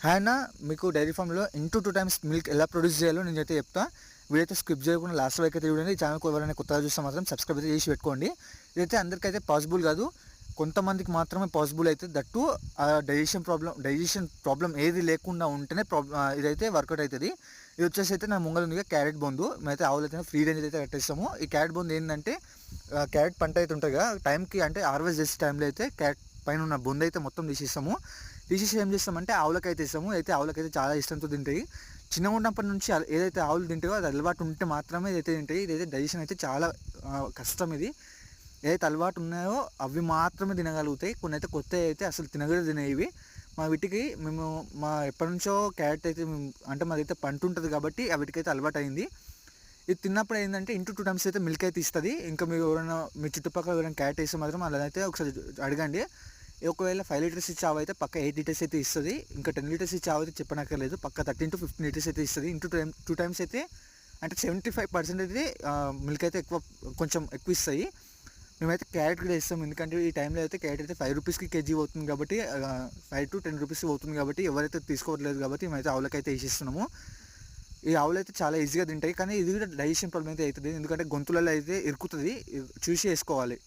Hi అన్న, మీకు dairy ఫామ్లో ఇంటూ 2 టైమ్స్ మిల్క్ ఎలా ప్రొడ్యూస్ చేయాలో నేనైతే చెప్తా. వీడైతే స్కిప్ చేయకుండా లాస్ట్ వరకు అయితే చూడండి. ఈ ఛానల్కి ఎవరైనా కొత్తగా చూస్తే మాత్రం సబ్స్క్రైబ్ అయితే చేసి పెట్టుకోండి. ఇదైతే అందరికైతే పాసిబుల్ కాదు, కొంతమందికి మాత్రమే పాసిబుల్ అయితే. దట్టు డైజెషన్ ప్రాబ్లం ఏది లేకుండా ఉంటేనే ఇదైతే వర్కౌట్ అవుతుంది. ఇది వచ్చేసి అయితే నా ముంగల్ ఉంది క్యారెట్ బొందు. మేమైతే ఆవులు అయితే ఫ్రీ రేంజ్ అయితే కట్టేస్తాము. ఈ క్యారెట్ బొందు ఏంటంటే క్యారెట్ పంట అయితే ఉంటుంది కదా, టైంకి అంటే హార్వెస్ట్ చేసే టైంలో అయితే క్యారెట్ పైన ఉన్న బొందు అయితే మొత్తం తీసేస్తాము. తీసేసి ఏం చేస్తామంటే ఆవులకైతే ఇస్తాము. అయితే ఆవులకైతే చాలా ఇష్టంతో తింటాయి. చిన్నగా ఉన్నప్పటి నుంచి ఏదైతే ఆవులు తింటాయో అది అలవాటు ఉంటే మాత్రమే ఇదైతే తింటాయి. ఇదైతే డైజెషన్ అయితే చాలా కష్టం. ఇది ఏదైతే అలవాటు ఉన్నాయో అవి మాత్రమే తినగలుగుతాయి. కొన్ని అయితే కొత్త అయితే అసలు తినేవి. మా వీటికి మేము ఎప్పటి నుంచో క్యారెట్ అయితే అంటే మాదైతే పంట ఉంటుంది కాబట్టి ఆ వీటికైతే అలవాటు అయింది. ఇది తిన్నప్పుడు ఏంటంటే ఇంటూ 2 టైమ్స్ అయితే మిల్క్ అయితే ఇస్తుంది. ఇంకా మీరు ఎవరైనా మీ చుట్టుపక్కల ఎవరైనా క్యారెట్ వేస్తే మాత్రం అలా అయితే ఒకసారి అడగండి. ఒకవేళ 5 లీటర్స్ ఇచ్చే ఆవు అయితే పక్క 8 లీటర్స్ అయితే ఇస్తుంది. ఇంకా 10 లీటర్స్ ఇచ్చే ఆవు అయితే చెప్పనక్కర్లేదు, పక్క 13 to 15 లీటర్స్ అయితే ఇస్తుంది. ఇంటూ 2 టైమ్స్ అయితే అంటే 75% అయితే మిల్క్ అయితే కొంచెం ఎక్కువ ఇస్తాయి. మేమైతే క్యారెట్ కూడా ఇస్తాం, ఎందుకంటే ఈ టైంలో అయితే క్యారెట్ అయితే 5 రూపీస్కి కేజీ అవుతుంది కాబట్టి 5 to 10 రూపీస్ అవుతుంది కాబట్టి ఎవరైతే తీసుకోవట్లేదు కాబట్టి మేమైతే ఆవులకైతే వేసిస్తున్నాము. ఈ ఆవులు అయితే చాలా ఈజీగా తింటాయి, కానీ ఇది కూడా డైజెషన్ ప్రాబ్లం అయితే అవుతుంది, ఎందుకంటే గొంతులలో అయితే ఇరుకుతుంది. చూసి వేసుకోవాలి.